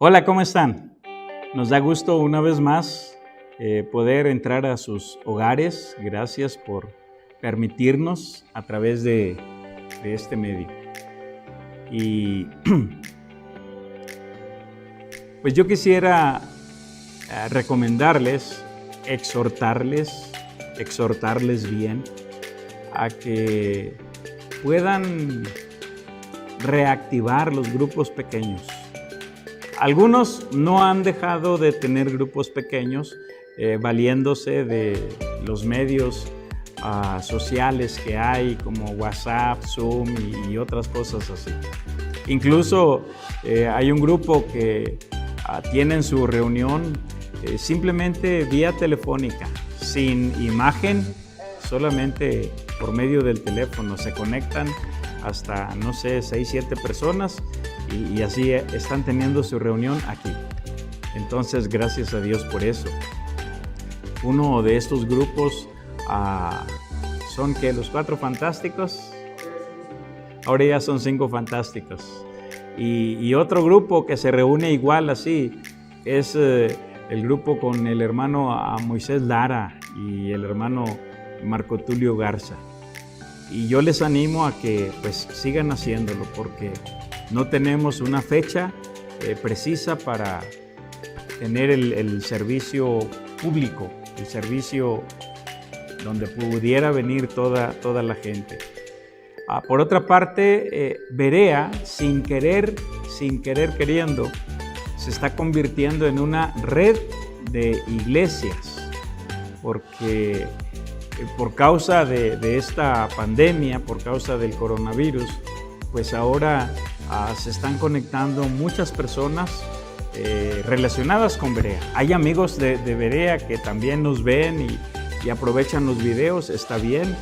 Hola, ¿cómo están? Nos da gusto una vez más poder entrar a sus hogares. Gracias por permitirnos a través de este medio. Y pues yo quisiera recomendarles, exhortarles bien a que puedan reactivar los grupos pequeños. Algunos no han dejado de tener grupos pequeños valiéndose de los medios sociales que hay como WhatsApp, Zoom y otras cosas así. Incluso hay un grupo que tienen su reunión simplemente vía telefónica, sin imagen, solamente por medio del teléfono. Se conectan hasta, 6, 7 personas y así están teniendo su reunión aquí. Entonces, gracias a Dios por eso. Uno de estos grupos son que los 4 fantásticos, ahora ya son 5 fantásticos. Y otro grupo que se reúne igual así es el grupo con el hermano Moisés Lara y el hermano Marco Tulio Garza. Y yo les animo a que pues sigan haciéndolo, porque no tenemos una fecha precisa para tener el servicio público, el servicio donde pudiera venir toda la gente. Por otra parte, Berea, sin querer queriendo, se está convirtiendo en una red de iglesias, porque por causa de esta pandemia, por causa del coronavirus, pues ahora se están conectando muchas personas relacionadas con Berea. Hay amigos de Berea que también nos ven y aprovechan los videos, está bien.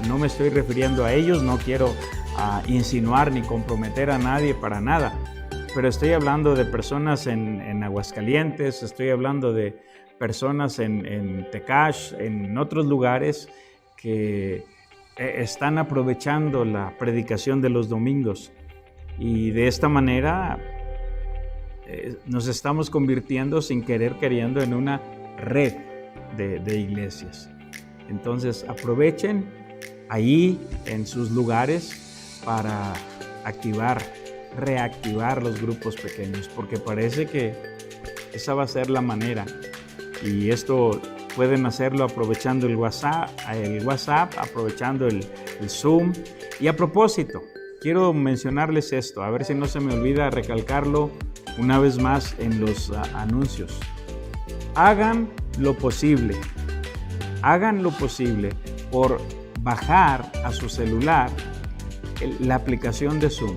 No me estoy refiriendo a ellos, no quiero insinuar ni comprometer a nadie para nada, pero estoy hablando de personas en Aguascalientes, estoy hablando de personas en Tecash, en otros lugares que están aprovechando la predicación de los domingos, y de esta manera nos estamos convirtiendo sin querer queriendo en una red de iglesias. Entonces aprovechen ahí en sus lugares para reactivar los grupos pequeños, porque parece que esa va a ser la manera. Y esto pueden hacerlo aprovechando el WhatsApp, aprovechando el Zoom. Y a propósito, quiero mencionarles esto, a ver si no se me olvida recalcarlo una vez más en los anuncios. Hagan lo posible por bajar a su celular la aplicación de Zoom.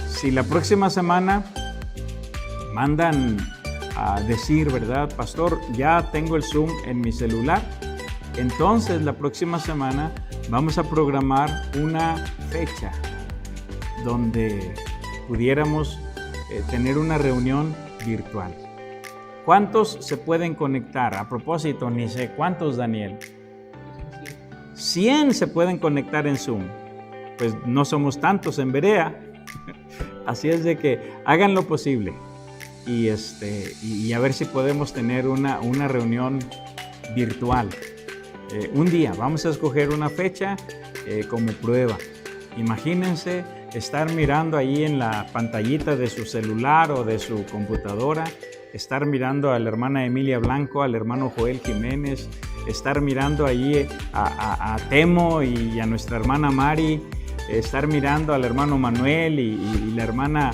Si la próxima semana mandan a decir, ¿verdad, pastor? Ya tengo el Zoom en mi celular. Entonces, la próxima semana vamos a programar una fecha donde pudiéramos tener una reunión virtual. ¿Cuántos se pueden conectar? A propósito, ni sé cuántos, Daniel. 100 se pueden conectar en Zoom. Pues no somos tantos en Berea. Así es de que hagan lo posible. y a ver si podemos tener una reunión virtual. Un día, vamos a escoger una fecha como prueba. Imagínense estar mirando ahí en la pantallita de su celular o de su computadora, estar mirando a la hermana Emilia Blanco, al hermano Joel Jiménez, estar mirando ahí a Temo y a nuestra hermana Mari, estar mirando al hermano Manuel y la hermana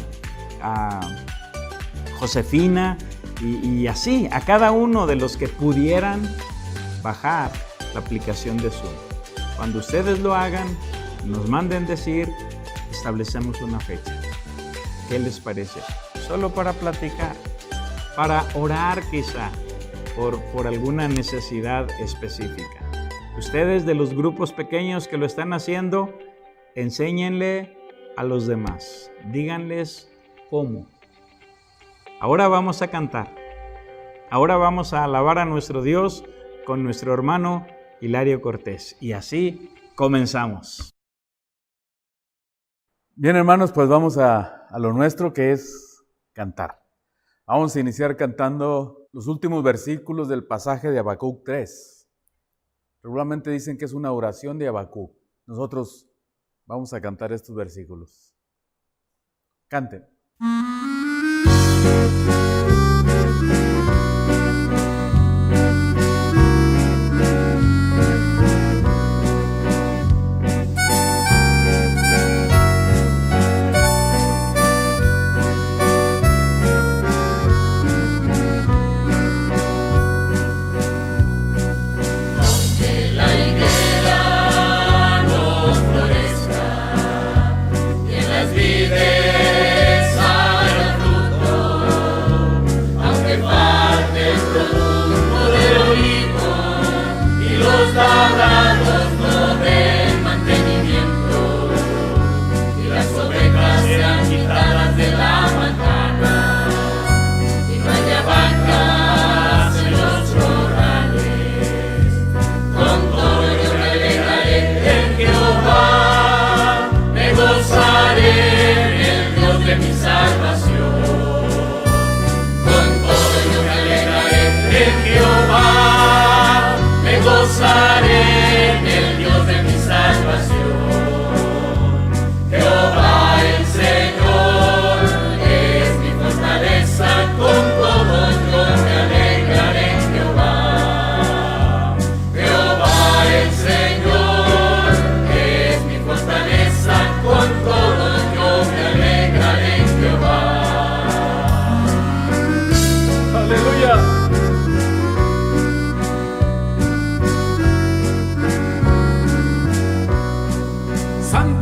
Josefina, y así a cada uno de los que pudieran bajar la aplicación de Zoom. Cuando ustedes lo hagan, nos manden decir, establecemos una fecha. ¿Qué les parece? Solo para platicar, para orar quizá por alguna necesidad específica. Ustedes de los grupos pequeños que lo están haciendo, enséñenle a los demás. Díganles cómo. Ahora vamos a cantar. Ahora vamos a alabar a nuestro Dios con nuestro hermano Hilario Cortés. Y así comenzamos. Bien, hermanos, pues vamos a lo nuestro, que es cantar. Vamos a iniciar cantando los últimos versículos del pasaje de Habacuc 3. Regularmente dicen que es una oración de Habacuc. Nosotros vamos a cantar estos versículos. Canten.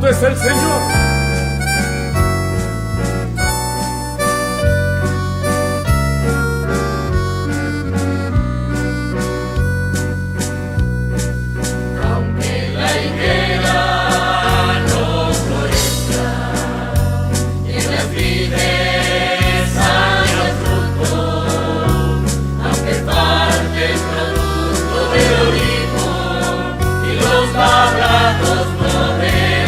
Es el Señor. Aunque la higuera no florezca, y en las vides haya fruto, aunque falte el producto del olivo y los labrados no den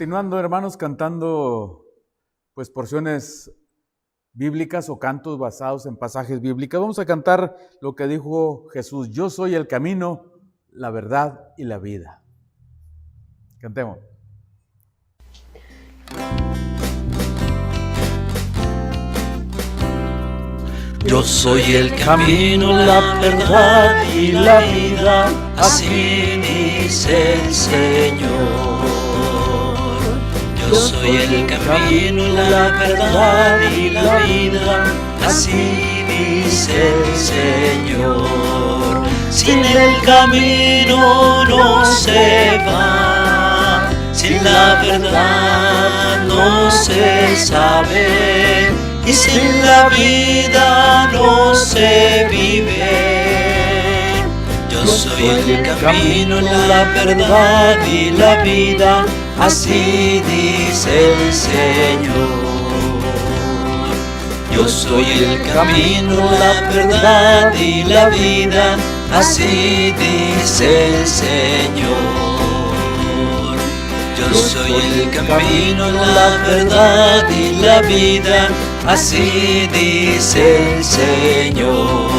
Continuando, hermanos, cantando pues porciones bíblicas o cantos basados en pasajes bíblicos. Vamos a cantar lo que dijo Jesús: yo soy el camino, la verdad y la vida. Cantemos. Yo soy el camino, la verdad y la vida, así dice el Señor. Yo soy el camino, la verdad y la vida, así dice el Señor. Sin el camino no se va, sin la verdad no se sabe, y sin la vida no se vive. Yo soy el camino, la verdad y la vida, así dice el Señor. Yo soy el camino, la verdad y la vida, así dice el Señor. Yo soy el camino, la verdad y la vida, así dice el Señor.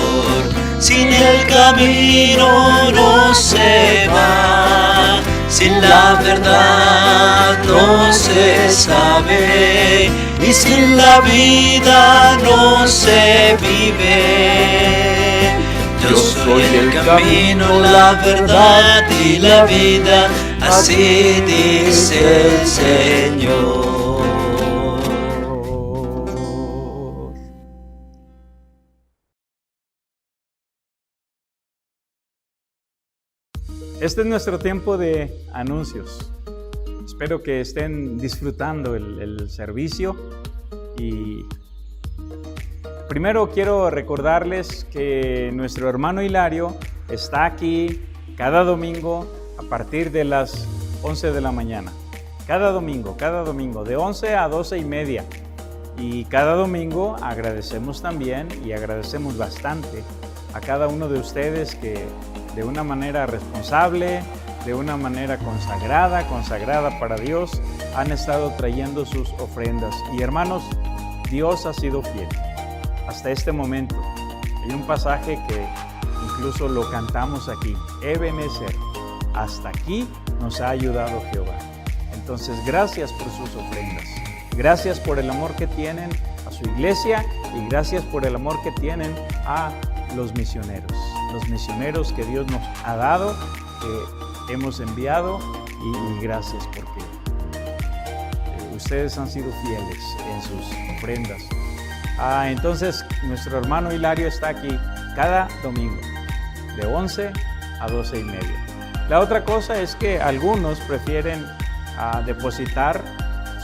Sin el camino no se va, sin la verdad no se sabe, y sin la vida no se vive. Yo soy el camino, la verdad y la vida, así dice el Señor. Este es nuestro tiempo de anuncios. Espero que estén disfrutando el servicio. Y primero quiero recordarles que nuestro hermano Hilario está aquí cada domingo a partir de las 11 de la mañana. Cada domingo, de 11 a 12 y media. Y cada domingo agradecemos también, y agradecemos bastante, a cada uno de ustedes que de una manera responsable, de una manera consagrada para Dios, han estado trayendo sus ofrendas. Y hermanos, Dios ha sido fiel hasta este momento. Hay un pasaje que incluso lo cantamos aquí, Ebenezer, hasta aquí nos ha ayudado Jehová. Entonces, gracias por sus ofrendas, gracias por el amor que tienen a su iglesia, y gracias por el amor que tienen a los misioneros que Dios nos ha dado, que hemos enviado, y gracias porque ustedes han sido fieles en sus ofrendas. Entonces, nuestro hermano Hilario está aquí cada domingo, de 11 a 12 y media. La otra cosa es que algunos prefieren depositar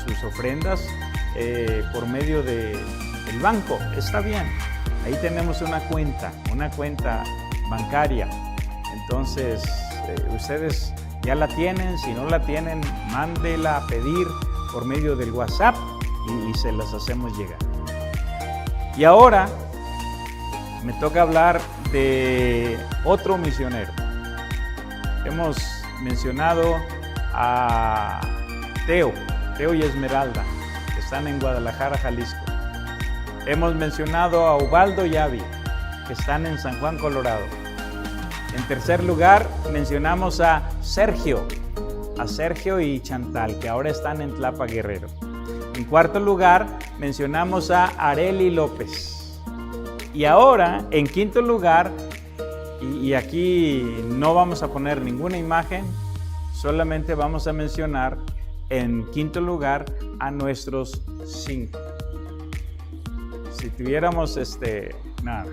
sus ofrendas por medio del banco. Está bien, ahí tenemos una cuenta bancaria. Entonces, ustedes ya la tienen. Si no la tienen, mándela a pedir por medio del WhatsApp y se las hacemos llegar. Y ahora me toca hablar de otro misionero. Hemos mencionado a Teo y Esmeralda, que están en Guadalajara, Jalisco. Hemos mencionado a Ubaldo y Avi, que están en San Juan, Colorado. En tercer lugar, mencionamos a Sergio y Chantal, que ahora están en Tlapa, Guerrero. En cuarto lugar, mencionamos a Areli López. Y ahora, en quinto lugar, y aquí no vamos a poner ninguna imagen, solamente vamos a mencionar en quinto lugar a nuestros 5. Si tuviéramos nada,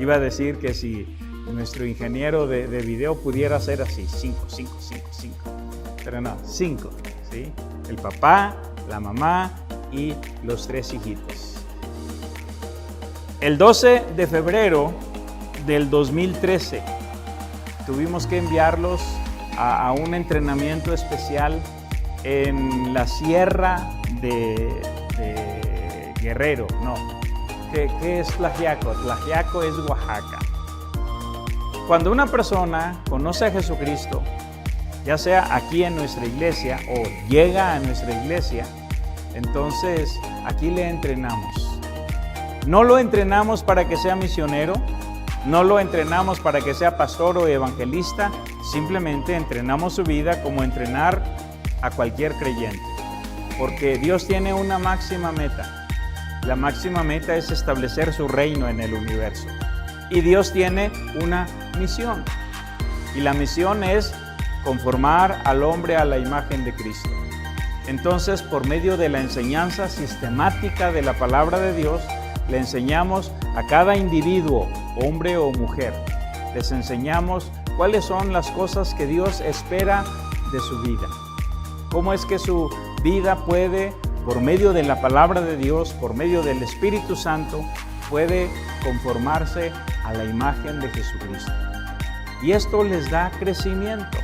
iba a decir que si nuestro ingeniero de video pudiera hacer así, 5, pero no, 5, ¿sí? El papá, la mamá y los 3 hijitos. El 12 de febrero del 2013 tuvimos que enviarlos a un entrenamiento especial en la sierra de Guerrero. No, ¿qué es Tlaxiaco? Tlaxiaco es Oaxaca. Cuando una persona conoce a Jesucristo, ya sea aquí en nuestra iglesia o llega a nuestra iglesia, entonces aquí le entrenamos. No lo entrenamos para que sea misionero, no lo entrenamos para que sea pastor o evangelista, simplemente entrenamos su vida como entrenar a cualquier creyente, porque Dios tiene una máxima meta, La máxima meta es establecer su reino en el universo. Y Dios tiene una misión. Y la misión es conformar al hombre a la imagen de Cristo. Entonces, por medio de la enseñanza sistemática de la palabra de Dios, le enseñamos a cada individuo, hombre o mujer, les enseñamos cuáles son las cosas que Dios espera de su vida. Cómo es que su vida puede, por medio de la palabra de Dios, por medio del Espíritu Santo, puede conformarse a la imagen de Jesucristo. Y esto les da crecimiento.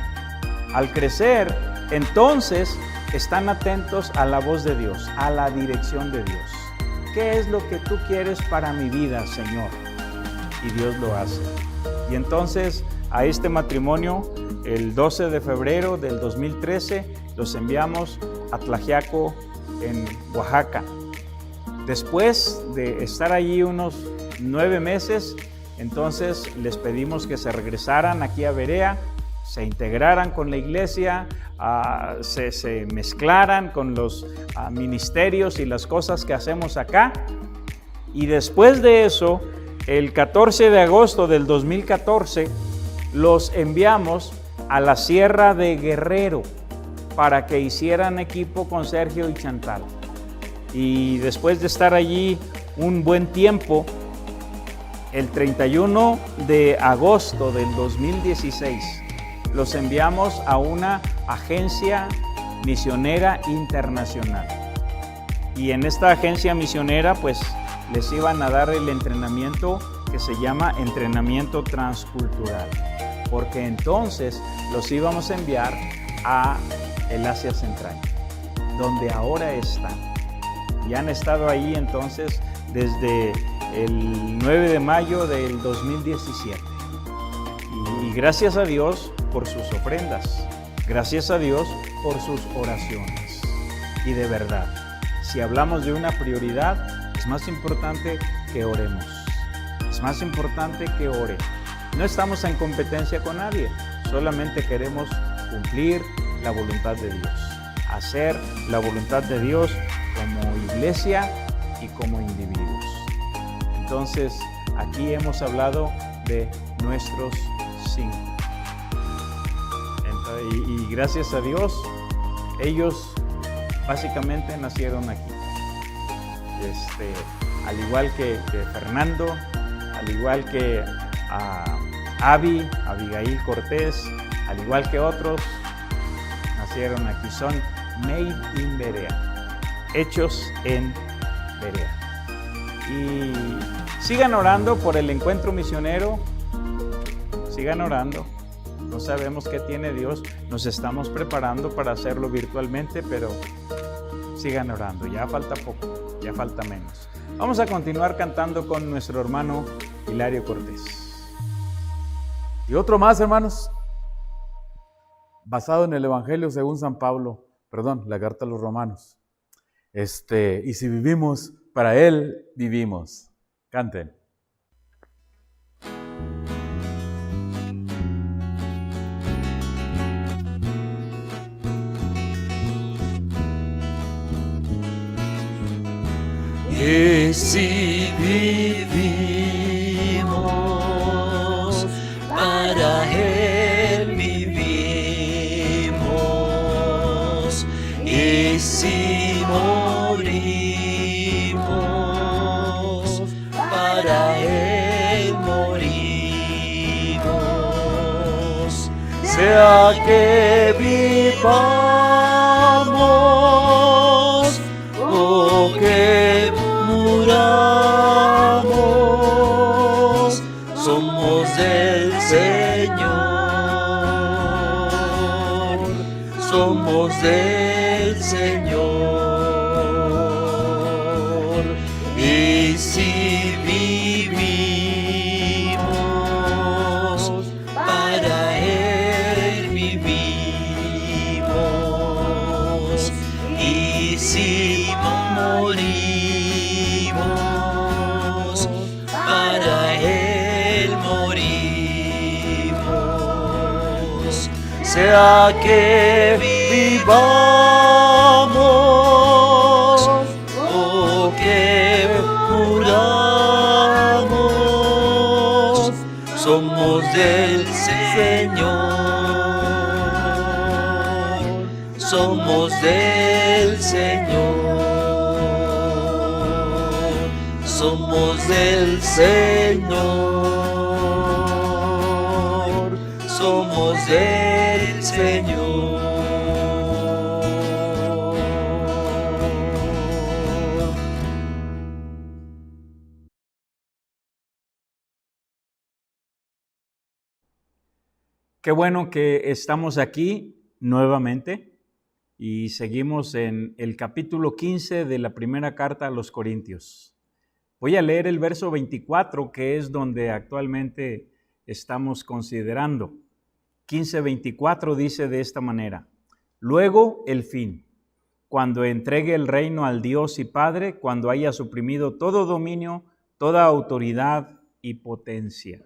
Al crecer, entonces, están atentos a la voz de Dios, a la dirección de Dios. ¿Qué es lo que tú quieres para mi vida, Señor? Y Dios lo hace. Y entonces, a este matrimonio, el 12 de febrero del 2013, los enviamos a Tlaxiaco, en Oaxaca. Después de estar allí unos 9 meses, entonces les pedimos que se regresaran aquí a Berea, se integraran con la iglesia, se mezclaran con los ministerios y las cosas que hacemos acá. Y después de eso, el 14 de agosto del 2014, los enviamos a la Sierra de Guerrero para que hicieran equipo con Sergio y Chantal. Y después de estar allí un buen tiempo, el 31 de agosto del 2016, los enviamos a una agencia misionera internacional. Y en esta agencia misionera, pues, les iban a dar el entrenamiento que se llama entrenamiento transcultural, porque entonces los íbamos a enviar a el Asia Central, donde ahora están. Y han estado ahí entonces desde el 9 de mayo del 2017. Y gracias a Dios por sus ofrendas, gracias a Dios por sus oraciones. Y de verdad, si hablamos de una prioridad, es más importante que oremos. Es más importante que ore. No estamos en competencia con nadie, solamente queremos cumplir la voluntad de Dios, hacer la voluntad de Dios como iglesia y como individuos. Entonces, aquí hemos hablado de nuestros 5. Y gracias a Dios, ellos básicamente nacieron aquí. Al igual que Fernando, al igual que Abigail Cortés, al igual que otros, nacieron aquí. Son made in Berea, hechos en Berea. Y sigan orando por el encuentro misionero, sigan orando. No sabemos qué tiene Dios, nos estamos preparando para hacerlo virtualmente, pero sigan orando, ya falta poco, ya falta menos. Vamos a continuar cantando con nuestro hermano Hilario Cortés. Y otro más, hermanos, basado en el Evangelio según San Pablo, la carta a los Romanos. Y si vivimos, para Él vivimos. Canten. Y si vivimos, para Él vivimos. Y si morimos, para Él morimos. Sea que vivamos o que muramos, somos del Señor, somos del Señor. Y si vivimos, para Él vivimos. Y si morimos, para Él morimos. Sea que vivamos o que somos del Señor, somos del Señor, somos del Señor, somos del Señor. Qué bueno que estamos aquí nuevamente y seguimos en el capítulo 15 de la primera carta a los Corintios. Voy a leer el verso 24, que es donde actualmente estamos considerando. 15:24 dice de esta manera: luego el fin, cuando entregue el reino al Dios y Padre, cuando haya suprimido todo dominio, toda autoridad y potencia.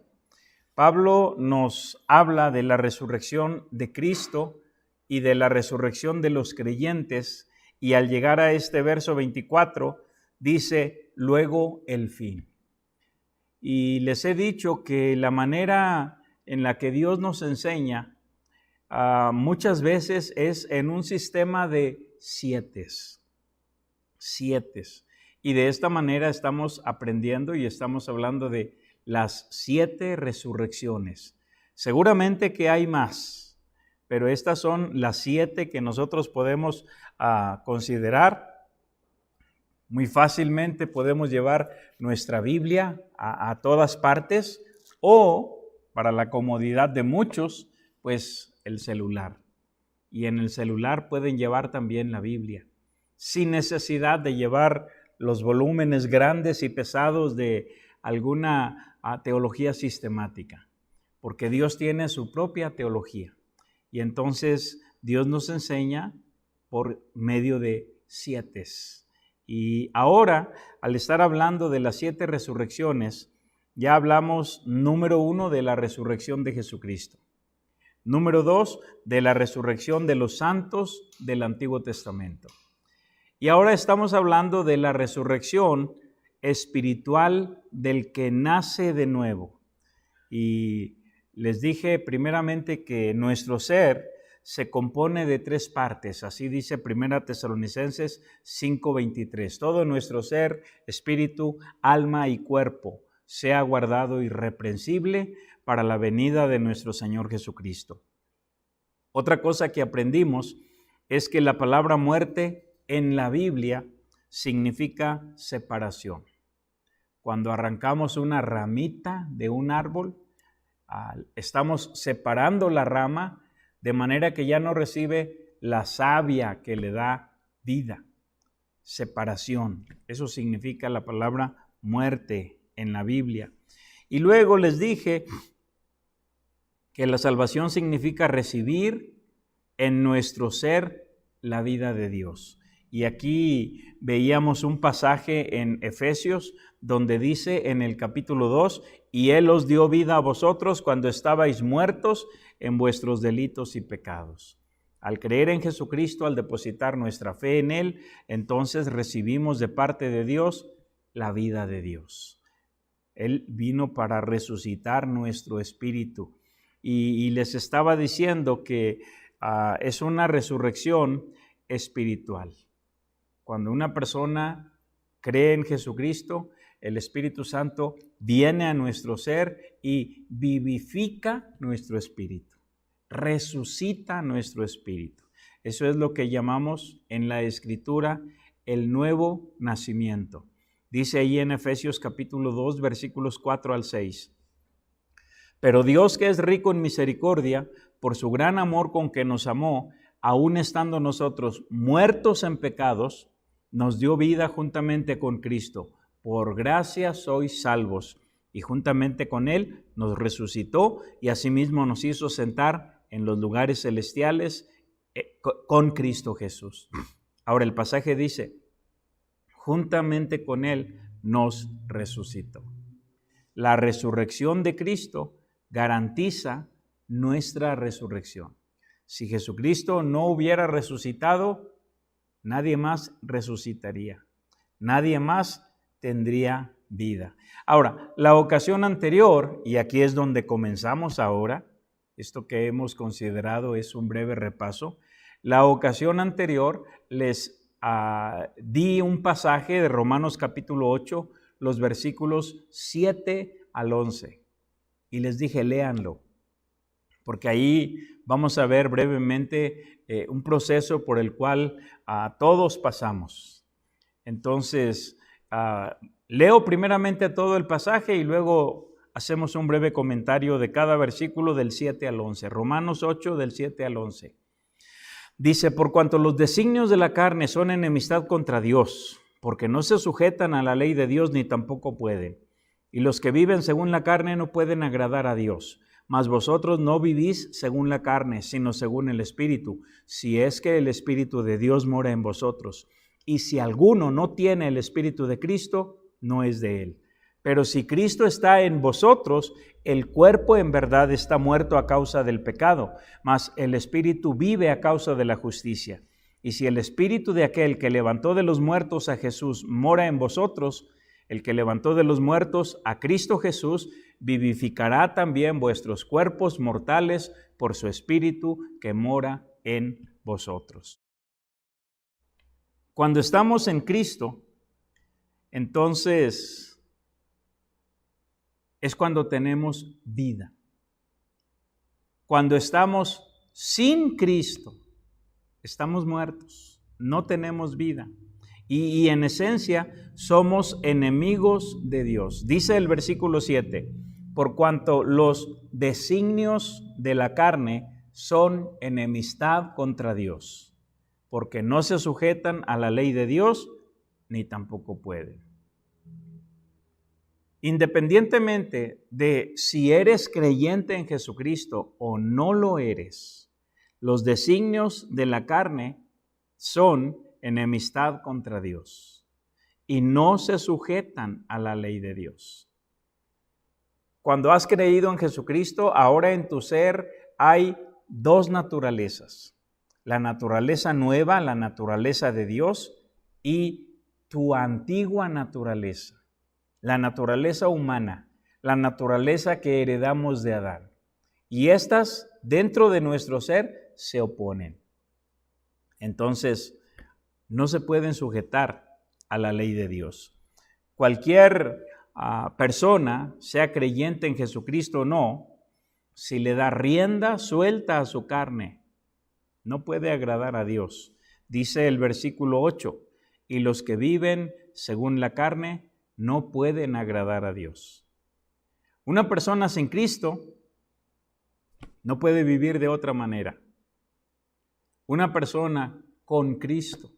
Pablo nos habla de la resurrección de Cristo y de la resurrección de los creyentes, y al llegar a este verso 24 dice, luego el fin. Y les he dicho que la manera en la que Dios nos enseña muchas veces es en un sistema de sietes. Y de esta manera estamos aprendiendo y estamos hablando de las 7 resurrecciones. Seguramente que hay más, pero estas son las 7 que nosotros podemos considerar. Muy fácilmente podemos llevar nuestra Biblia a todas partes, o para la comodidad de muchos, pues el celular. Y en el celular pueden llevar también la Biblia, sin necesidad de llevar los volúmenes grandes y pesados de alguna teología sistemática, porque Dios tiene su propia teología. Y entonces Dios nos enseña por medio de 7. Y ahora, al estar hablando de las 7 resurrecciones, ya hablamos, número 1, de la resurrección de Jesucristo. Número 2, de la resurrección de los santos del Antiguo Testamento. Y ahora estamos hablando de la resurrección espiritual del que nace de nuevo. Y les dije primeramente que nuestro ser se compone de 3 partes, así dice 1 Tesalonicenses 5:23. Todo nuestro ser, espíritu, alma y cuerpo, sea guardado irreprensible para la venida de nuestro Señor Jesucristo. Otra cosa que aprendimos es que la palabra muerte en la Biblia significa separación. Cuando arrancamos una ramita de un árbol, estamos separando la rama de manera que ya no recibe la savia que le da vida. Separación. Eso significa la palabra muerte en la Biblia. Y luego les dije que la salvación significa recibir en nuestro ser la vida de Dios. Y aquí veíamos un pasaje en Efesios donde dice en el capítulo 2, y Él os dio vida a vosotros cuando estabais muertos en vuestros delitos y pecados. Al creer en Jesucristo, al depositar nuestra fe en Él, entonces recibimos de parte de Dios la vida de Dios. Él vino para resucitar nuestro espíritu. Y les estaba diciendo que es una resurrección espiritual. Cuando una persona cree en Jesucristo, el Espíritu Santo viene a nuestro ser y vivifica nuestro espíritu, resucita nuestro espíritu. Eso es lo que llamamos en la Escritura el nuevo nacimiento. Dice ahí en Efesios capítulo 2, versículos 4 al 6. Pero Dios, que es rico en misericordia, por su gran amor con que nos amó, aun estando nosotros muertos en pecados, nos dio vida juntamente con Cristo. Por gracia sois salvos. Y juntamente con Él nos resucitó y asimismo nos hizo sentar en los lugares celestiales con Cristo Jesús. Ahora el pasaje dice, juntamente con Él nos resucitó. La resurrección de Cristo garantiza nuestra resurrección. Si Jesucristo no hubiera resucitado, nadie más resucitaría. Nadie más tendría vida. Ahora, la ocasión anterior, y aquí es donde comenzamos ahora, esto que hemos considerado es un breve repaso. La ocasión anterior les di un pasaje de Romanos capítulo 8, los versículos 7 al 11, y les dije, léanlo, porque ahí vamos a ver brevemente un proceso por el cual todos pasamos. Entonces, leo primeramente todo el pasaje y luego hacemos un breve comentario de cada versículo del 7 al 11. Romanos 8 del 7 al 11. Dice, por cuanto los designios de la carne son enemistad contra Dios, porque no se sujetan a la ley de Dios ni tampoco pueden. Y los que viven según la carne no pueden agradar a Dios. Mas vosotros no vivís según la carne, sino según el Espíritu, si es que el Espíritu de Dios mora en vosotros. Y si alguno no tiene el Espíritu de Cristo, no es de él. Pero si Cristo está en vosotros, el cuerpo en verdad está muerto a causa del pecado, mas el Espíritu vive a causa de la justicia. Y si el Espíritu de aquel que levantó de los muertos a Jesús mora en vosotros, el que levantó de los muertos a Cristo Jesús, vivificará también vuestros cuerpos mortales por su Espíritu que mora en vosotros. Cuando estamos en Cristo, entonces es cuando tenemos vida. Cuando estamos sin Cristo, estamos muertos, no tenemos vida. Y en esencia somos enemigos de Dios. Dice el versículo 7, por cuanto los designios de la carne son enemistad contra Dios, porque no se sujetan a la ley de Dios, ni tampoco pueden. Independientemente de si eres creyente en Jesucristo o no lo eres, los designios de la carne son enemistad contra Dios y no se sujetan a la ley de Dios. Cuando has creído en Jesucristo, ahora en tu ser hay dos naturalezas: la naturaleza nueva, la naturaleza de Dios, y tu antigua naturaleza, la naturaleza humana, la naturaleza que heredamos de Adán. Y estas, dentro de nuestro ser, se oponen. Entonces, no se pueden sujetar a la ley de Dios. Cualquier persona, sea creyente en Jesucristo o no, si le da rienda suelta a su carne, no puede agradar a Dios. Dice el versículo 8, y los que viven según la carne no pueden agradar a Dios. Una persona sin Cristo no puede vivir de otra manera. Una persona con Cristo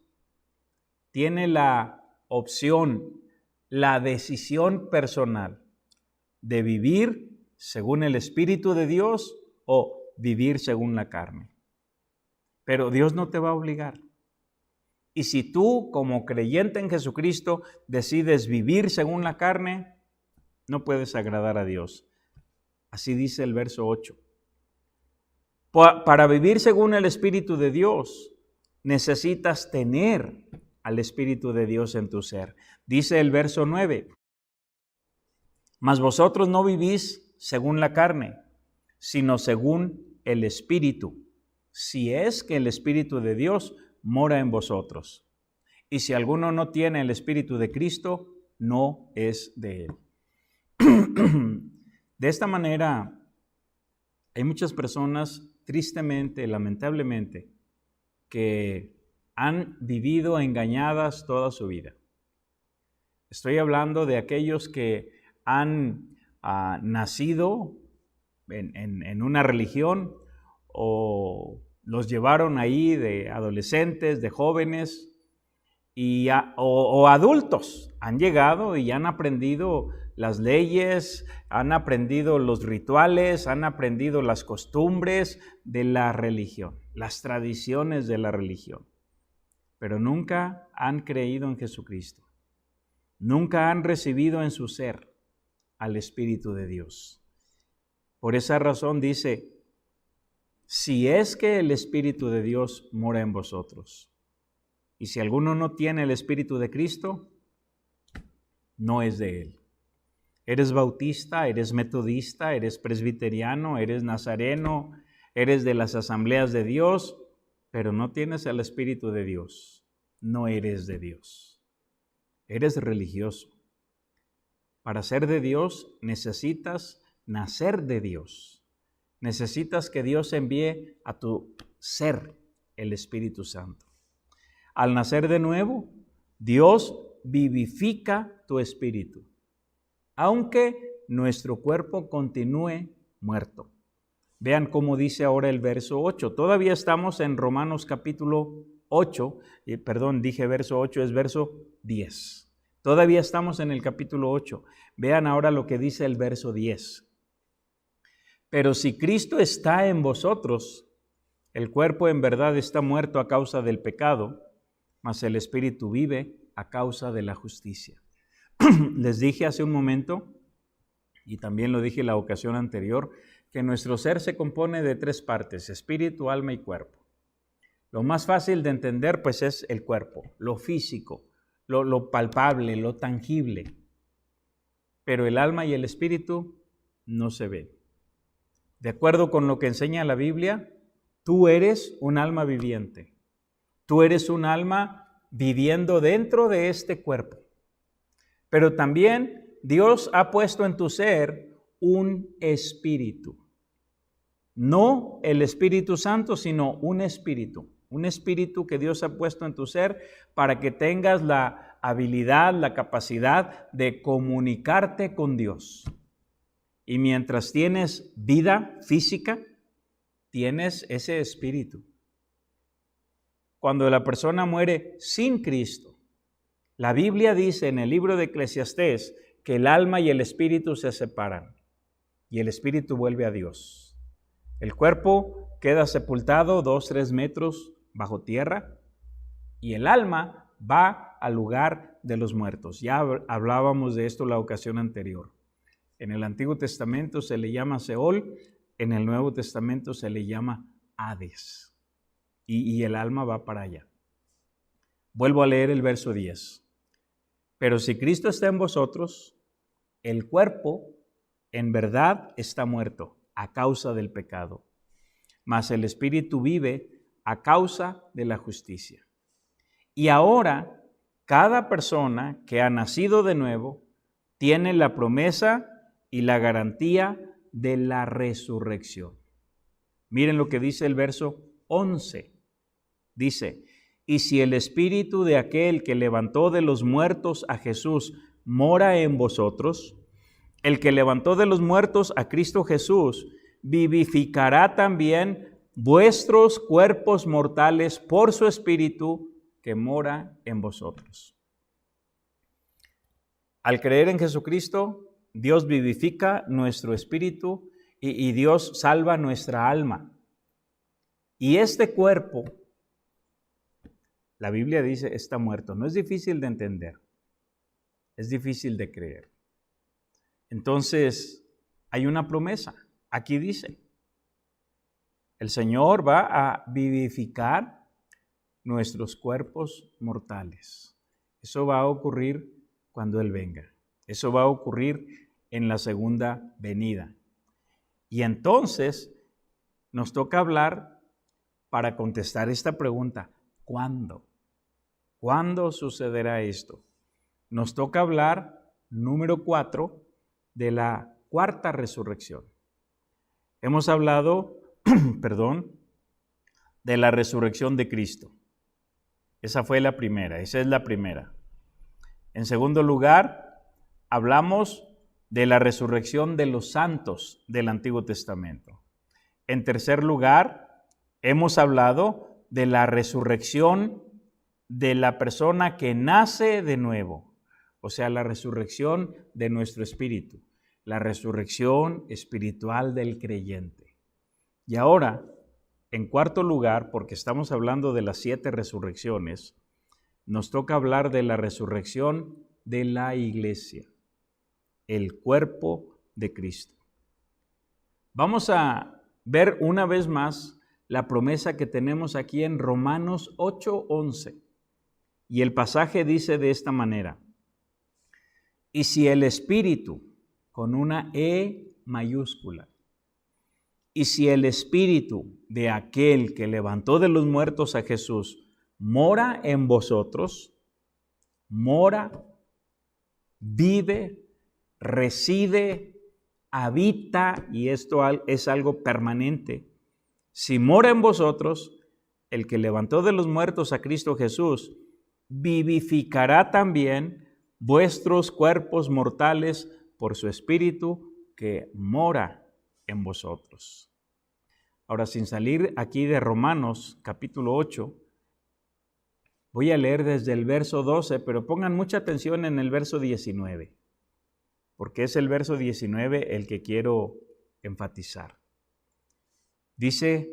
tiene la opción, la decisión personal de vivir según el Espíritu de Dios o vivir según la carne. Pero Dios no te va a obligar. Y si tú, como creyente en Jesucristo, decides vivir según la carne, no puedes agradar a Dios. Así dice el verso 8. Para vivir según el Espíritu de Dios, necesitas tener al Espíritu de Dios en tu ser. Dice el verso 9, mas vosotros no vivís según la carne, sino según el Espíritu, si es que el Espíritu de Dios mora en vosotros. Y si alguno no tiene el Espíritu de Cristo, no es de él. De esta manera, hay muchas personas, tristemente, lamentablemente, que han vivido engañadas toda su vida. Estoy hablando de aquellos que han nacido en una religión o los llevaron ahí de adolescentes, de jóvenes o adultos. Han llegado y han aprendido las leyes, han aprendido los rituales, han aprendido las costumbres de la religión, las tradiciones de la religión. Pero nunca han creído en Jesucristo. Nunca han recibido en su ser al Espíritu de Dios. Por esa razón dice, si es que el Espíritu de Dios mora en vosotros. Y si alguno no tiene el Espíritu de Cristo, no es de él. Eres bautista, eres metodista, eres presbiteriano, eres nazareno, eres de las asambleas de Dios, pero no tienes el Espíritu de Dios. No eres de Dios. Eres religioso. Para ser de Dios necesitas nacer de Dios. Necesitas que Dios envíe a tu ser el Espíritu Santo. Al nacer de nuevo, Dios vivifica tu espíritu, aunque nuestro cuerpo continúe muerto. Vean cómo dice ahora el verso 8. Todavía estamos en Romanos capítulo 8, dije verso 8, es verso 10. Todavía estamos en el capítulo 8. Vean ahora lo que dice el verso 10. Pero si Cristo está en vosotros, el cuerpo en verdad está muerto a causa del pecado, mas el espíritu vive a causa de la justicia. Les dije hace un momento, y también lo dije la ocasión anterior, que nuestro ser se compone de 3 partes, espíritu, alma y cuerpo. Lo más fácil de entender pues es el cuerpo, lo físico, lo palpable, lo tangible. Pero el alma y el espíritu no se ven. De acuerdo con lo que enseña la Biblia, tú eres un alma viviente. Tú eres un alma viviendo dentro de este cuerpo. Pero también Dios ha puesto en tu ser un espíritu. No el Espíritu Santo, sino un espíritu. Un espíritu que Dios ha puesto en tu ser para que tengas la habilidad, la capacidad de comunicarte con Dios. Y mientras tienes vida física, tienes ese espíritu. Cuando la persona muere sin Cristo, la Biblia dice en el libro de Eclesiastés que el alma y el espíritu se separan y el espíritu vuelve a Dios. El cuerpo queda sepultado 2-3 metros bajo tierra y el alma va al lugar de los muertos. Ya hablábamos de esto la ocasión anterior. En el Antiguo Testamento se le llama Seol, en el Nuevo Testamento se le llama Hades. Y el alma va para allá. Vuelvo a leer el verso 10. Pero si Cristo está en vosotros, el cuerpo en verdad está muerto a causa del pecado, mas el espíritu vive a causa de la justicia. Y ahora, cada persona que ha nacido de nuevo tiene la promesa y la garantía de la resurrección. Miren lo que dice el verso 11. Dice, y si el espíritu de aquel que levantó de los muertos a Jesús mora en vosotros, el que levantó de los muertos a Cristo Jesús vivificará también vuestros cuerpos mortales por su espíritu que mora en vosotros. Al creer en Jesucristo, Dios vivifica nuestro espíritu y Dios salva nuestra alma. Y este cuerpo, la Biblia dice, está muerto. No es difícil de entender, es difícil de creer. Entonces, hay una promesa. Aquí dice, el Señor va a vivificar nuestros cuerpos mortales. Eso va a ocurrir cuando Él venga. Eso va a ocurrir en la segunda venida. Y entonces nos toca hablar para contestar esta pregunta, ¿cuándo? ¿Cuándo sucederá esto? Nos toca hablar, número 4, de la cuarta resurrección. Hemos hablado, de la resurrección de Cristo. Esa fue la primera, esa es la primera. En segundo lugar, hablamos de la resurrección de los santos del Antiguo Testamento. En tercer lugar, hemos hablado de la resurrección de la persona que nace de nuevo, o sea, la resurrección de nuestro espíritu, la resurrección espiritual del creyente. Y ahora, en cuarto lugar, porque estamos hablando de las 7 resurrecciones, nos toca hablar de la resurrección de la iglesia, el cuerpo de Cristo. Vamos a ver una vez más la promesa que tenemos aquí en Romanos 8:11. Y el pasaje dice de esta manera, y si el Espíritu con una E mayúscula. Y si el Espíritu de aquel que levantó de los muertos a Jesús mora en vosotros, mora, vive, reside, habita, y esto es algo permanente. Si mora en vosotros, el que levantó de los muertos a Cristo Jesús, vivificará también vuestros cuerpos mortales por su Espíritu que mora en vosotros. Ahora, sin salir aquí de Romanos capítulo 8, voy a leer desde el verso 12, pero pongan mucha atención en el verso 19, porque es el verso 19 el que quiero enfatizar. Dice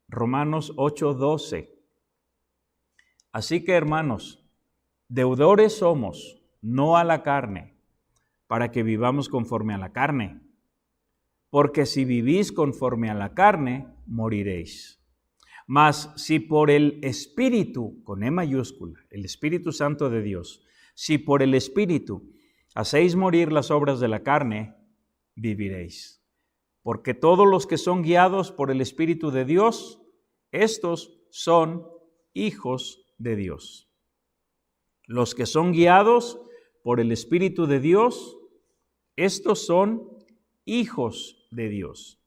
Romanos 8:12, así que hermanos, deudores somos, no a la carne, para que vivamos conforme a la carne. Porque si vivís conforme a la carne, moriréis. Mas si por el Espíritu, con E mayúscula, el Espíritu Santo de Dios, si por el Espíritu hacéis morir las obras de la carne, viviréis. Porque todos los que son guiados por el Espíritu de Dios, estos son hijos de Dios. Los que son guiados por el Espíritu de Dios, estos son hijos de Dios.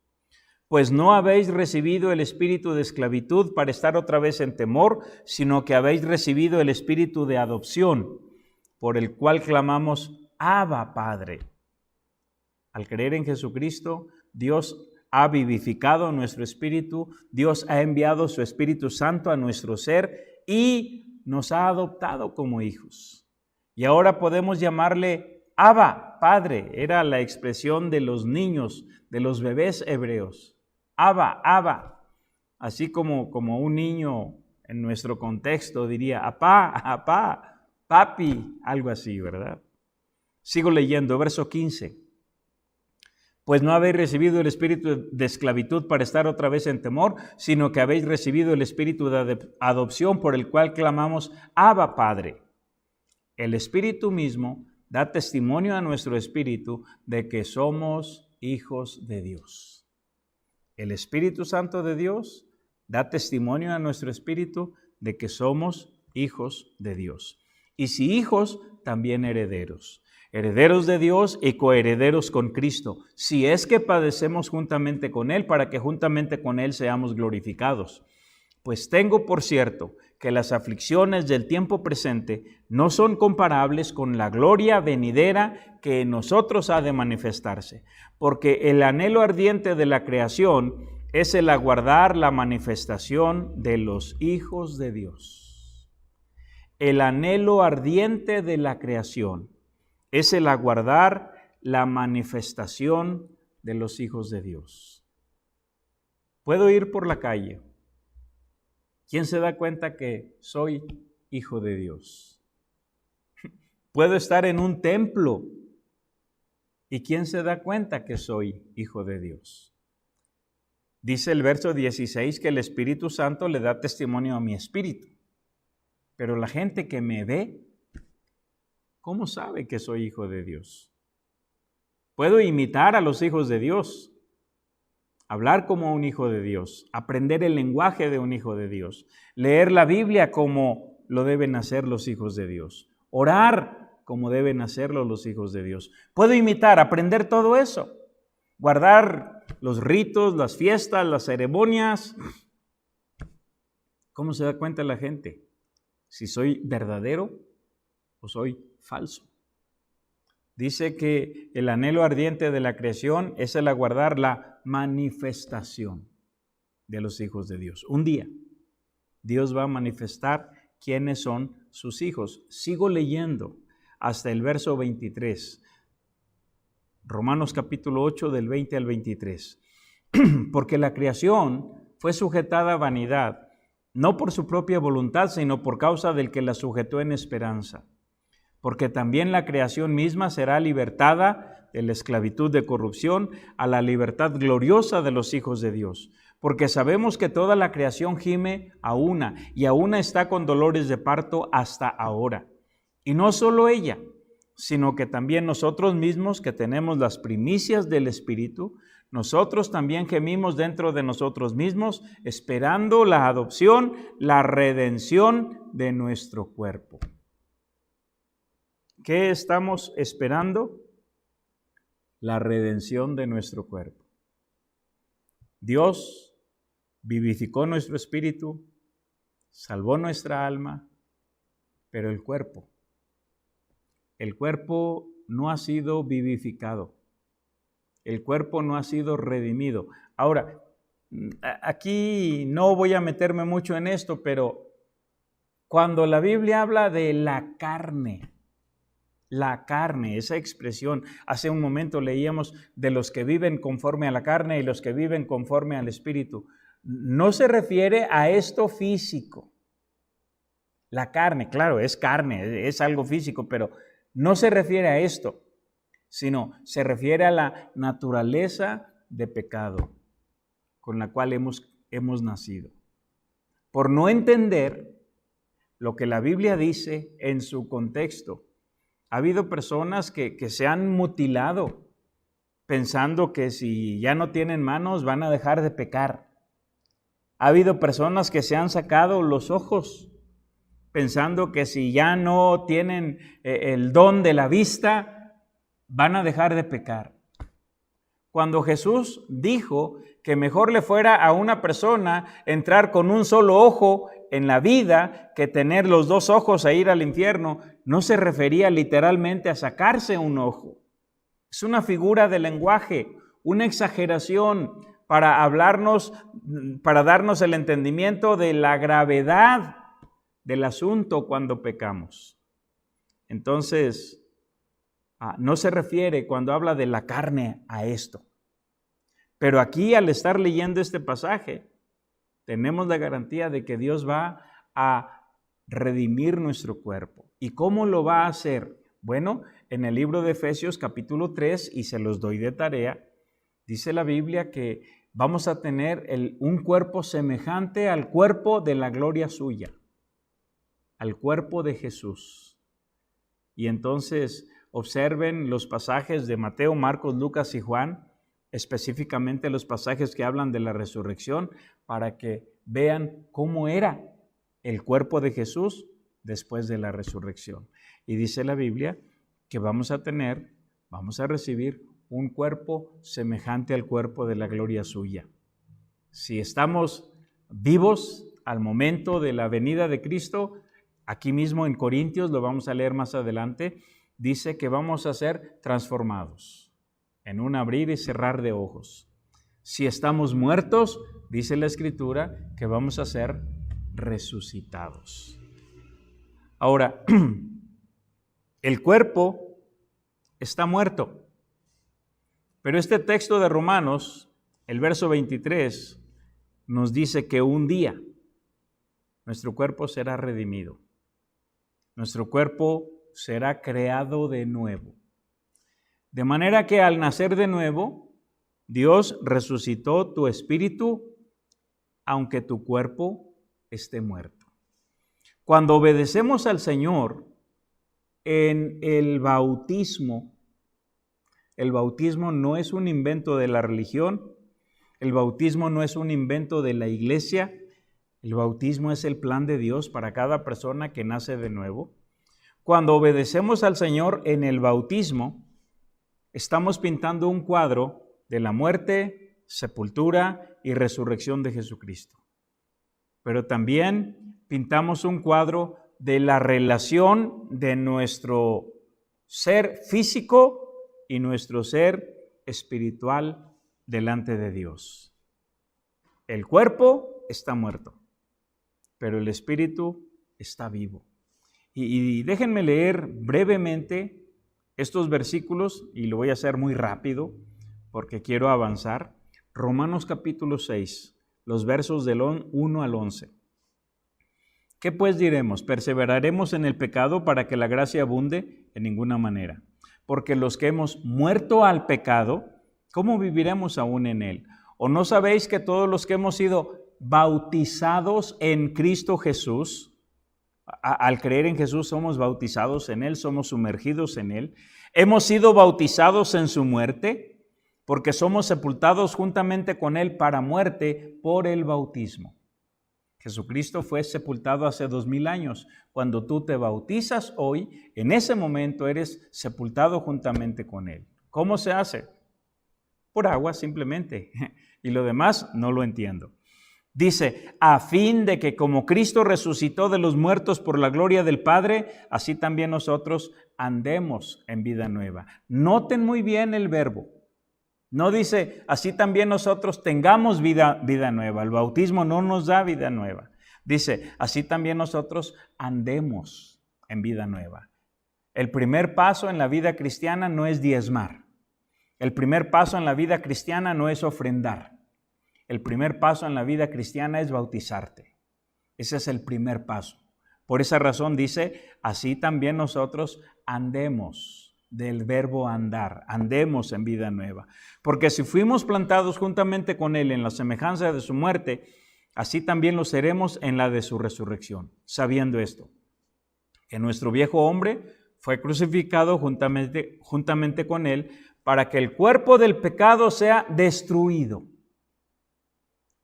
Pues no habéis recibido el espíritu de esclavitud para estar otra vez en temor, sino que habéis recibido el espíritu de adopción, por el cual clamamos, Abba, Padre. Al creer en Jesucristo, Dios ha vivificado nuestro espíritu, Dios ha enviado su Espíritu Santo a nuestro ser y nos ha adoptado como hijos. Y ahora podemos llamarle Abba, Padre. Era la expresión de los niños, de los bebés hebreos. Abba, Abba. Así como un niño en nuestro contexto diría, apá, apá, papi, algo así, ¿verdad? Sigo leyendo, verso 15. Pues no habéis recibido el espíritu de esclavitud para estar otra vez en temor, sino que habéis recibido el espíritu de adopción por el cual clamamos, Abba, Padre. El Espíritu mismo da testimonio a nuestro espíritu de que somos hijos de Dios. El Espíritu Santo de Dios da testimonio a nuestro espíritu de que somos hijos de Dios. Y si hijos, también herederos. Herederos de Dios y coherederos con Cristo, si es que padecemos juntamente con Él, para que juntamente con Él seamos glorificados. Pues tengo por cierto que las aflicciones del tiempo presente no son comparables con la gloria venidera que en nosotros ha de manifestarse, porque el anhelo ardiente de la creación es el aguardar la manifestación de los hijos de Dios. El anhelo ardiente de la creación es el aguardar la manifestación de los hijos de Dios. Puedo ir por la calle. ¿Quién se da cuenta que soy hijo de Dios? Puedo estar en un templo. ¿Y quién se da cuenta que soy hijo de Dios? Dice el verso 16 que el Espíritu Santo le da testimonio a mi espíritu. Pero la gente que me ve, ¿cómo sabe que soy hijo de Dios? Puedo imitar a los hijos de Dios, hablar como un hijo de Dios, aprender el lenguaje de un hijo de Dios, leer la Biblia como lo deben hacer los hijos de Dios, orar como deben hacerlo los hijos de Dios. Puedo imitar, aprender todo eso, guardar los ritos, las fiestas, las ceremonias. ¿Cómo se da cuenta la gente si soy verdadero o soy falso? Dice que el anhelo ardiente de la creación es el aguardar la manifestación de los hijos de Dios. Un día, Dios va a manifestar quiénes son sus hijos. Sigo leyendo hasta el verso 23. Romanos capítulo 8, del 20 al 23. Porque la creación fue sujetada a vanidad, no por su propia voluntad, sino por causa del que la sujetó en esperanza. Porque también la creación misma será libertada de la esclavitud de corrupción a la libertad gloriosa de los hijos de Dios. Porque sabemos que toda la creación gime a una, y a una está con dolores de parto hasta ahora. Y no solo ella, sino que también nosotros mismos que tenemos las primicias del Espíritu, nosotros también gemimos dentro de nosotros mismos, esperando la adopción, la redención de nuestro cuerpo. ¿Qué estamos esperando? La redención de nuestro cuerpo. Dios vivificó nuestro espíritu, salvó nuestra alma, pero el cuerpo no ha sido vivificado. El cuerpo no ha sido redimido. Ahora, aquí no voy a meterme mucho en esto, pero cuando la Biblia habla de la carne, esa expresión, hace un momento leíamos de los que viven conforme a la carne y los que viven conforme al espíritu. No se refiere a esto físico. La carne, claro, es carne, es algo físico, pero no se refiere a esto, sino se refiere a la naturaleza de pecado con la cual hemos nacido. Por no entender lo que la Biblia dice en su contexto, ha habido personas que se han mutilado pensando que si ya no tienen manos van a dejar de pecar. Ha habido personas que se han sacado los ojos pensando que si ya no tienen el don de la vista, van a dejar de pecar. Cuando Jesús dijo que mejor le fuera a una persona entrar con un solo ojo en la vida que tener los dos ojos e ir al infierno, no se refería literalmente a sacarse un ojo. Es una figura de lenguaje, una exageración para hablarnos, para darnos el entendimiento de la gravedad del asunto cuando pecamos. Entonces, no se refiere cuando habla de la carne a esto. Pero aquí, al estar leyendo este pasaje, tenemos la garantía de que Dios va a redimir nuestro cuerpo. ¿Y cómo lo va a hacer? Bueno, en el libro de Efesios capítulo 3, y se los doy de tarea, dice la Biblia que vamos a tener un cuerpo semejante al cuerpo de la gloria suya, al cuerpo de Jesús. Y entonces observen los pasajes de Mateo, Marcos, Lucas y Juan, específicamente los pasajes que hablan de la resurrección, para que vean cómo era el cuerpo de Jesús después de la resurrección. Y dice la Biblia que vamos a recibir un cuerpo semejante al cuerpo de la gloria suya. Si estamos vivos al momento de la venida de Cristo, aquí mismo en Corintios, lo vamos a leer más adelante, dice que vamos a ser transformados en un abrir y cerrar de ojos. Si estamos muertos, dice la Escritura que vamos a ser resucitados. Ahora, el cuerpo está muerto, pero este texto de Romanos, el verso 23, nos dice que un día nuestro cuerpo será redimido. Nuestro cuerpo será creado de nuevo. De manera que al nacer de nuevo, Dios resucitó tu espíritu, aunque tu cuerpo esté muerto. Cuando obedecemos al Señor en el bautismo no es un invento de la religión, el bautismo no es un invento de la iglesia, el bautismo es el plan de Dios para cada persona que nace de nuevo. Cuando obedecemos al Señor en el bautismo, estamos pintando un cuadro de la muerte, sepultura y resurrección de Jesucristo. Pero también pintamos un cuadro de la relación de nuestro ser físico y nuestro ser espiritual delante de Dios. El cuerpo está muerto, pero el espíritu está vivo. Y déjenme leer brevemente estos versículos, y lo voy a hacer muy rápido porque quiero avanzar. Romanos capítulo 6, los versos del 1 al 11. ¿Qué pues diremos? ¿Perseveraremos en el pecado para que la gracia abunde? En ninguna manera. Porque los que hemos muerto al pecado, ¿cómo viviremos aún en él? ¿O no sabéis que todos los que hemos sido bautizados en Cristo Jesús, Al creer en Jesús somos bautizados en Él, somos sumergidos en Él. Hemos sido bautizados en su muerte porque somos sepultados juntamente con Él para muerte por el bautismo. Jesucristo fue sepultado hace 2000 años. Cuando tú te bautizas hoy, en ese momento eres sepultado juntamente con Él. ¿Cómo se hace? Por agua simplemente. Y lo demás no lo entiendo. Dice, a fin de que como Cristo resucitó de los muertos por la gloria del Padre, así también nosotros andemos en vida nueva. Noten muy bien el verbo. No dice, así también nosotros tengamos vida nueva. El bautismo no nos da vida nueva. Dice, así también nosotros andemos en vida nueva. El primer paso en la vida cristiana no es diezmar. El primer paso en la vida cristiana no es ofrendar. El primer paso en la vida cristiana es bautizarte. Ese es el primer paso. Por esa razón dice, así también nosotros andemos. Del verbo andar, andemos en vida nueva. Porque si fuimos plantados juntamente con Él en la semejanza de su muerte, así también lo seremos en la de su resurrección. Sabiendo esto, que nuestro viejo hombre fue crucificado juntamente con Él para que el cuerpo del pecado sea destruido.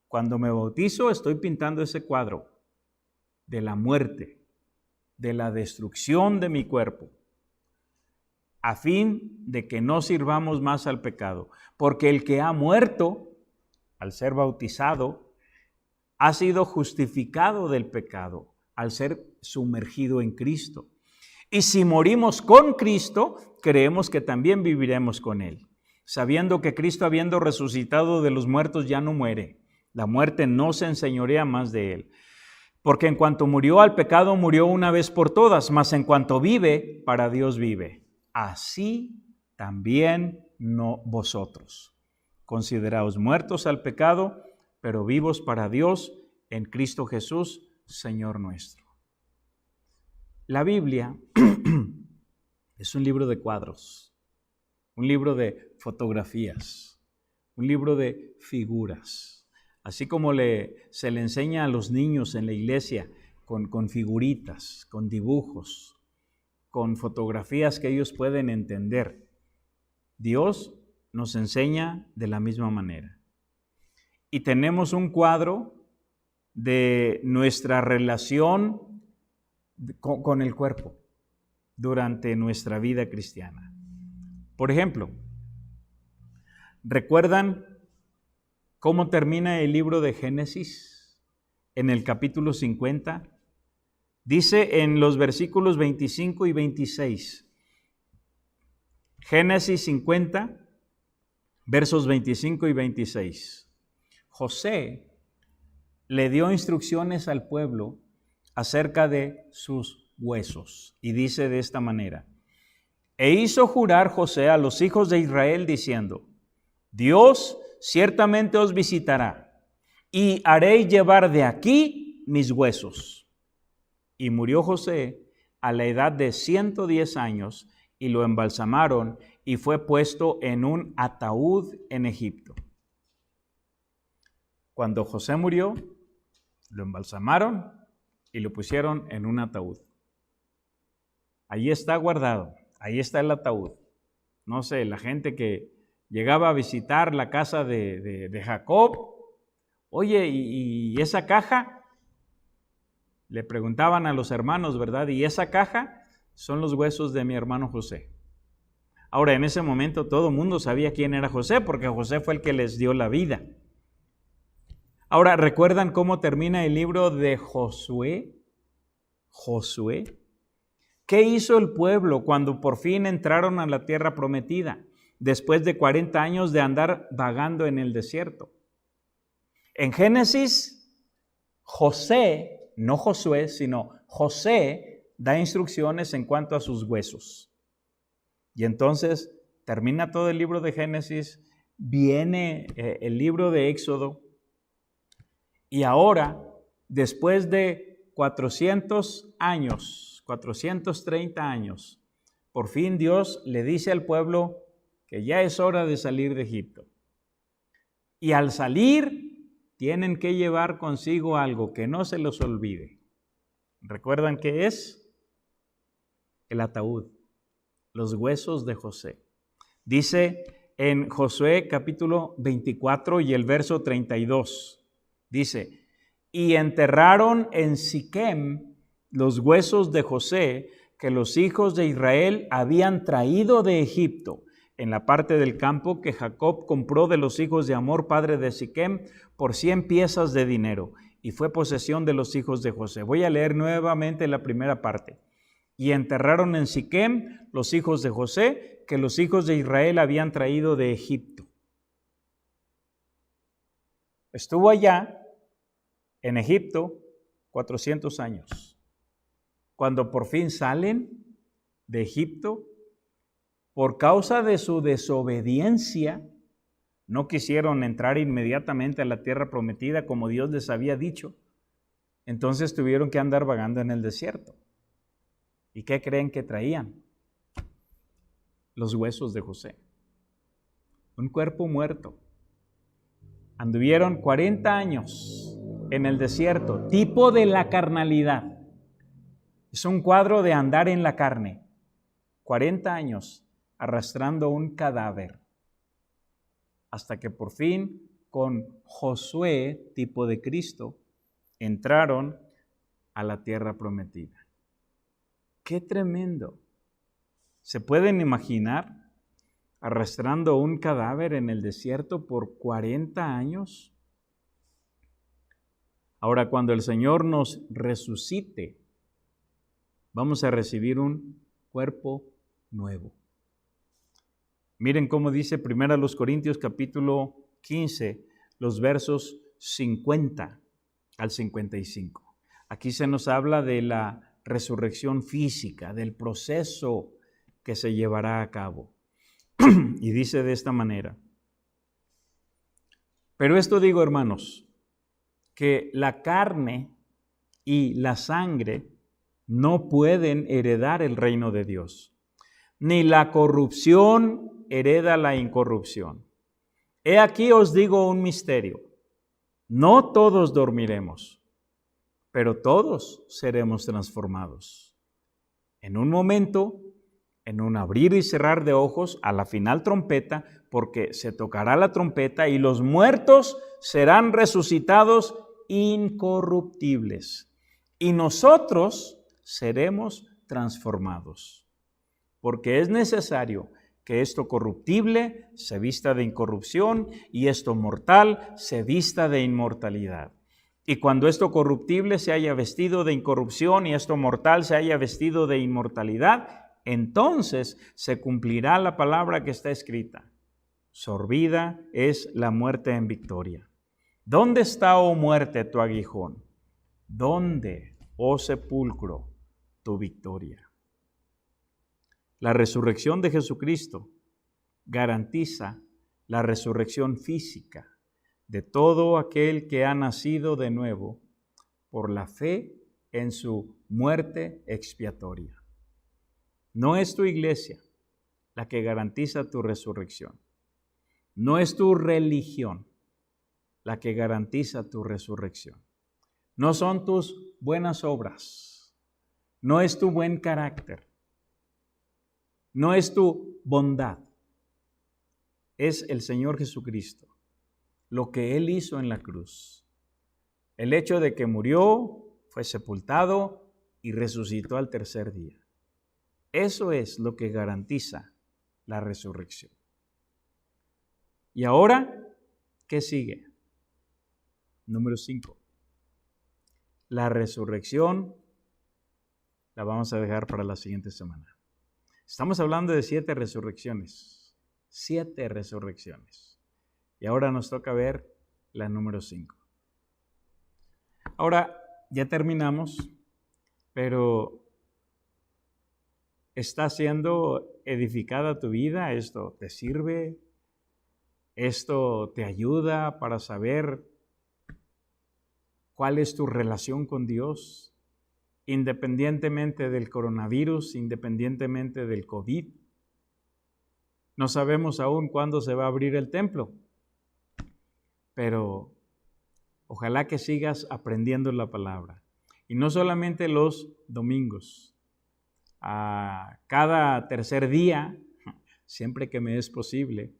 Cuando me bautizo estoy pintando ese cuadro de la muerte, de la destrucción de mi cuerpo, a fin de que no sirvamos más al pecado. Porque el que ha muerto, al ser bautizado, ha sido justificado del pecado, al ser sumergido en Cristo. Y si morimos con Cristo, creemos que también viviremos con Él, sabiendo que Cristo, habiendo resucitado de los muertos, ya no muere. La muerte no se enseñorea más de Él. Porque en cuanto murió al pecado, murió una vez por todas, mas en cuanto vive, para Dios vive. Así también no vosotros. Consideraos muertos al pecado, pero vivos para Dios en Cristo Jesús, Señor nuestro. La Biblia es un libro de cuadros, un libro de fotografías, un libro de figuras. Así como se le enseña a los niños en la iglesia con figuritas, con dibujos, con fotografías que ellos pueden entender. Dios nos enseña de la misma manera. Y tenemos un cuadro de nuestra relación con el cuerpo durante nuestra vida cristiana. Por ejemplo, ¿recuerdan cómo termina el libro de Génesis en el capítulo 50? Dice en los versículos 25 y 26, Génesis 50, versos 25 y 26. José le dio instrucciones al pueblo acerca de sus huesos y dice de esta manera, e hizo jurar José a los hijos de Israel diciendo, Dios ciertamente os visitará y haréis llevar de aquí mis huesos. Y murió José a la edad de 110 años y lo embalsamaron y fue puesto en un ataúd en Egipto. Cuando José murió, lo embalsamaron y lo pusieron en un ataúd. Ahí está guardado, ahí está el ataúd. No sé, la gente que llegaba a visitar la casa de Jacob, oye, ¿y esa caja? Le preguntaban a los hermanos, ¿verdad? Y esa caja son los huesos de mi hermano José. Ahora, en ese momento todo el mundo sabía quién era José, porque José fue el que les dio la vida. Ahora, ¿recuerdan cómo termina el libro de Josué? Josué. ¿Qué hizo el pueblo cuando por fin entraron a la tierra prometida, después de 40 años de andar vagando en el desierto? En Génesis, José, no Josué, sino José da instrucciones en cuanto a sus huesos. Y entonces termina todo el libro de Génesis, viene el libro de Éxodo, y ahora, después de 400 años, 430 años, por fin Dios le dice al pueblo que ya es hora de salir de Egipto. Y al salir, tienen que llevar consigo algo que no se los olvide. ¿Recuerdan qué es? El ataúd, los huesos de José. Dice en Josué capítulo 24 y el verso 32, dice, y enterraron en Siquem los huesos de José que los hijos de Israel habían traído de Egipto, en la parte del campo que Jacob compró de los hijos de Hamor, padre de Siquem, por 100 piezas de dinero, y fue posesión de los hijos de José. Voy a leer nuevamente la primera parte. Y enterraron en Siquem los hijos de José, que los hijos de Israel habían traído de Egipto. Estuvo allá, en Egipto, 400 años. Cuando por fin salen de Egipto, por causa de su desobediencia, no quisieron entrar inmediatamente a la tierra prometida como Dios les había dicho. Entonces tuvieron que andar vagando en el desierto. ¿Y qué creen que traían? Los huesos de José. Un cuerpo muerto. Anduvieron 40 años en el desierto, tipo de la carnalidad. Es un cuadro de andar en la carne. 40 años arrastrando un cadáver. Hasta que por fin, con Josué, tipo de Cristo, entraron a la tierra prometida. ¡Qué tremendo! ¿Se pueden imaginar arrastrando un cadáver en el desierto por 40 años? Ahora, cuando el Señor nos resucite, vamos a recibir un cuerpo nuevo. Miren cómo dice 1 Corintios capítulo 15, los versos 50 al 55. Aquí se nos habla de la resurrección física, del proceso que se llevará a cabo. Y dice de esta manera: pero esto digo, hermanos, que la carne y la sangre no pueden heredar el reino de Dios, ni la corrupción hereda la incorrupción. He aquí os digo un misterio: no todos dormiremos, pero todos seremos transformados. En un momento, en un abrir y cerrar de ojos, a la final trompeta, porque se tocará la trompeta y los muertos serán resucitados incorruptibles, y nosotros seremos transformados. Porque es necesario que esto corruptible se vista de incorrupción y esto mortal se vista de inmortalidad. Y cuando esto corruptible se haya vestido de incorrupción y esto mortal se haya vestido de inmortalidad, entonces se cumplirá la palabra que está escrita: sorbida es la muerte en victoria. ¿Dónde está, oh muerte, tu aguijón? ¿Dónde, oh sepulcro, tu victoria? La resurrección de Jesucristo garantiza la resurrección física de todo aquel que ha nacido de nuevo por la fe en su muerte expiatoria. No es tu iglesia la que garantiza tu resurrección. No es tu religión la que garantiza tu resurrección. No son tus buenas obras. No es tu buen carácter. No es tu bondad. Es el Señor Jesucristo. Lo que Él hizo en la cruz. El hecho de que murió, fue sepultado y resucitó al tercer día. Eso es lo que garantiza la resurrección. Y ahora, ¿qué sigue? Número 5. La resurrección la vamos a dejar para la siguiente semana. Estamos hablando de 7 resurrecciones. 7 resurrecciones. Y ahora nos toca ver la número 5. Ahora ya terminamos, pero ¿está siendo edificada tu vida? ¿Esto te sirve? ¿Esto te ayuda para saber cuál es tu relación con Dios? Independientemente del coronavirus, independientemente del COVID. No sabemos aún cuándo se va a abrir el templo, pero ojalá que sigas aprendiendo la palabra, Y no solamente los domingos. Cada tercer día, siempre que me es posible,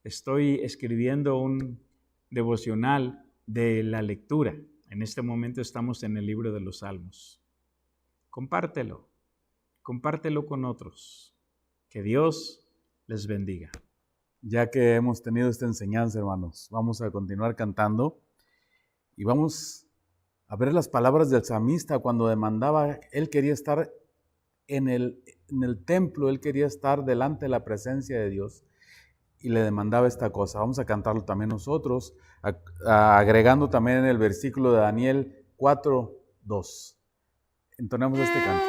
estoy escribiendo un devocional de la lectura. En este momento estamos en el libro de los Salmos. Compártelo con otros. Que Dios les bendiga. Ya que hemos tenido esta enseñanza, hermanos, vamos a continuar cantando y vamos a ver las palabras del salmista cuando demandaba. Él quería estar en el templo, él quería estar delante de la presencia de Dios y le demandaba esta cosa. Vamos a cantarlo también nosotros, agregando también en el versículo de Daniel 4:2. Entonemos este canto.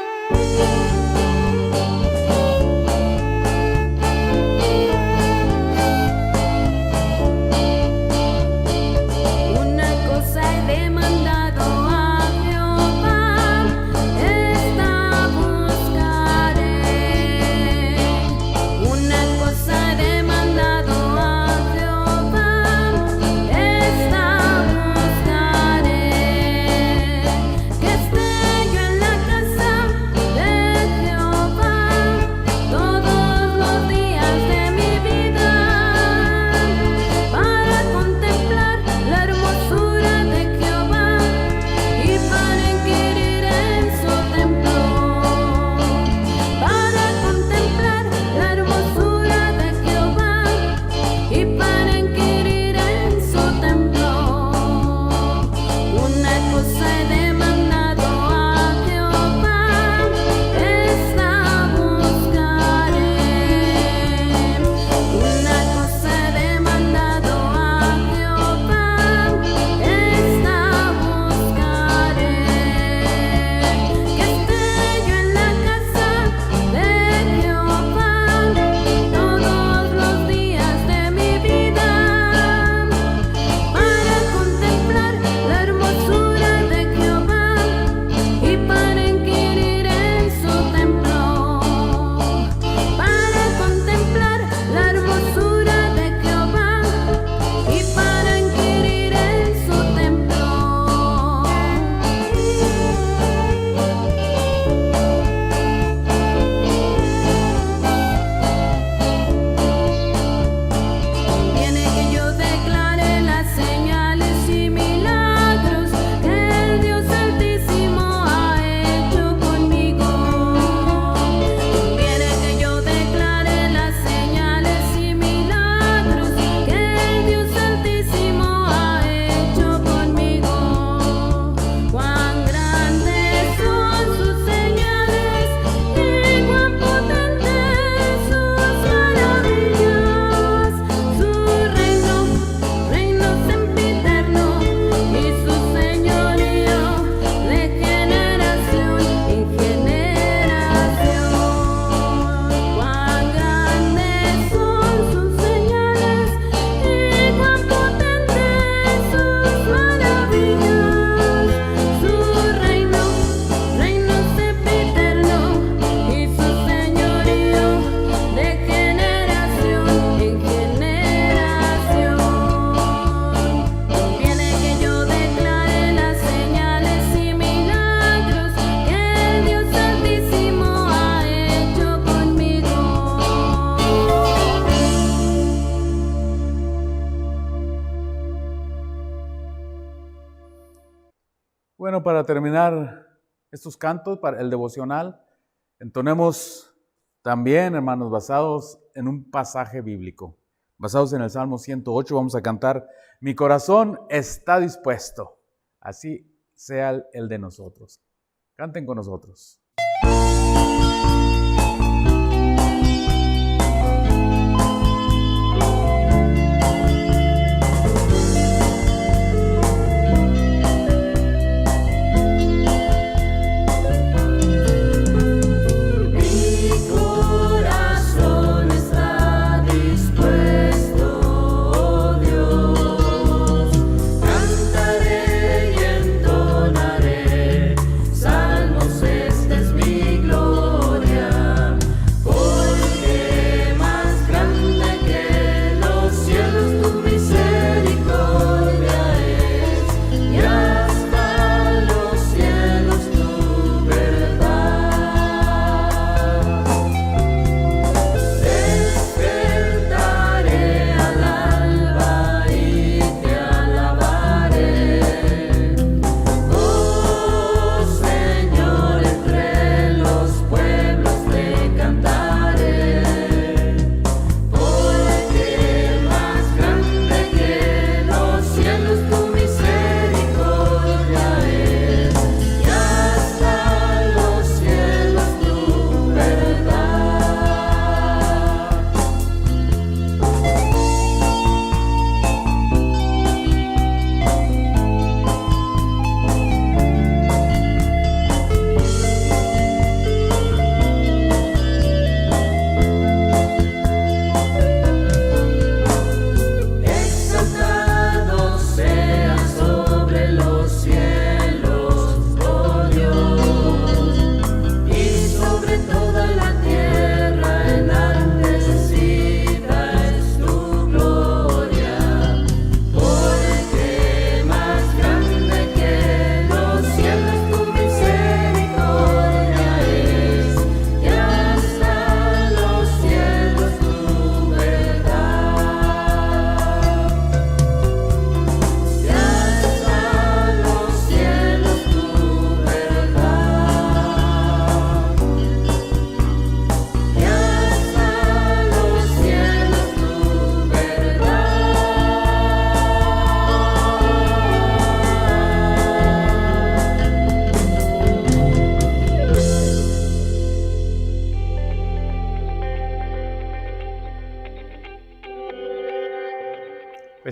Bueno, para terminar estos cantos, para el devocional, entonemos también, hermanos, basados en un pasaje bíblico, basados en el Salmo 108, vamos a cantar: mi corazón está dispuesto, así sea el de nosotros. Canten con nosotros. Salmos este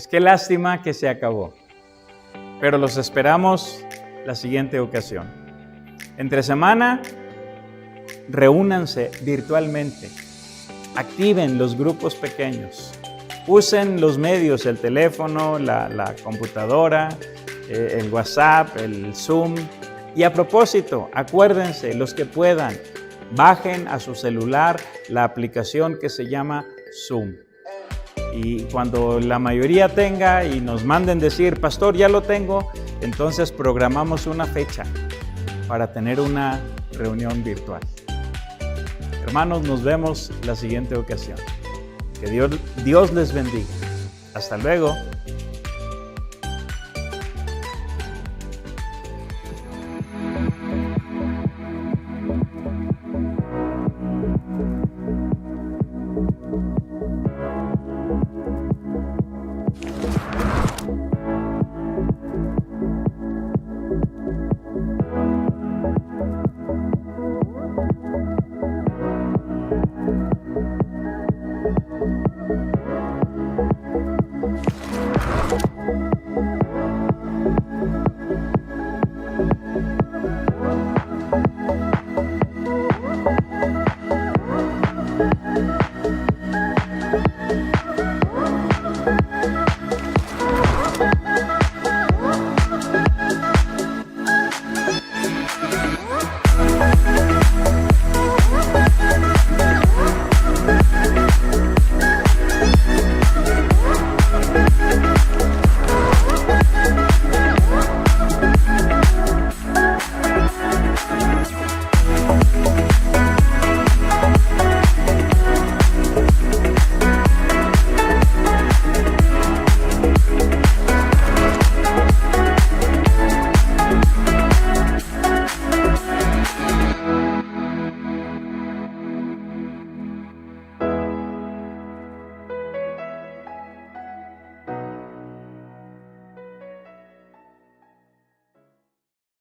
Pues qué lástima que se acabó. Pero los esperamos la siguiente ocasión. Entre semana, reúnanse virtualmente. Activen los grupos pequeños. Usen los medios, el teléfono, la computadora, el WhatsApp, el Zoom. Y a propósito, acuérdense, los que puedan, bajen a su celular la aplicación que se llama Zoom. Y cuando la mayoría tenga y nos manden decir, pastor, ya lo tengo, entonces programamos una fecha para tener una reunión virtual. Hermanos, nos vemos la siguiente ocasión. Que Dios les bendiga. Hasta luego.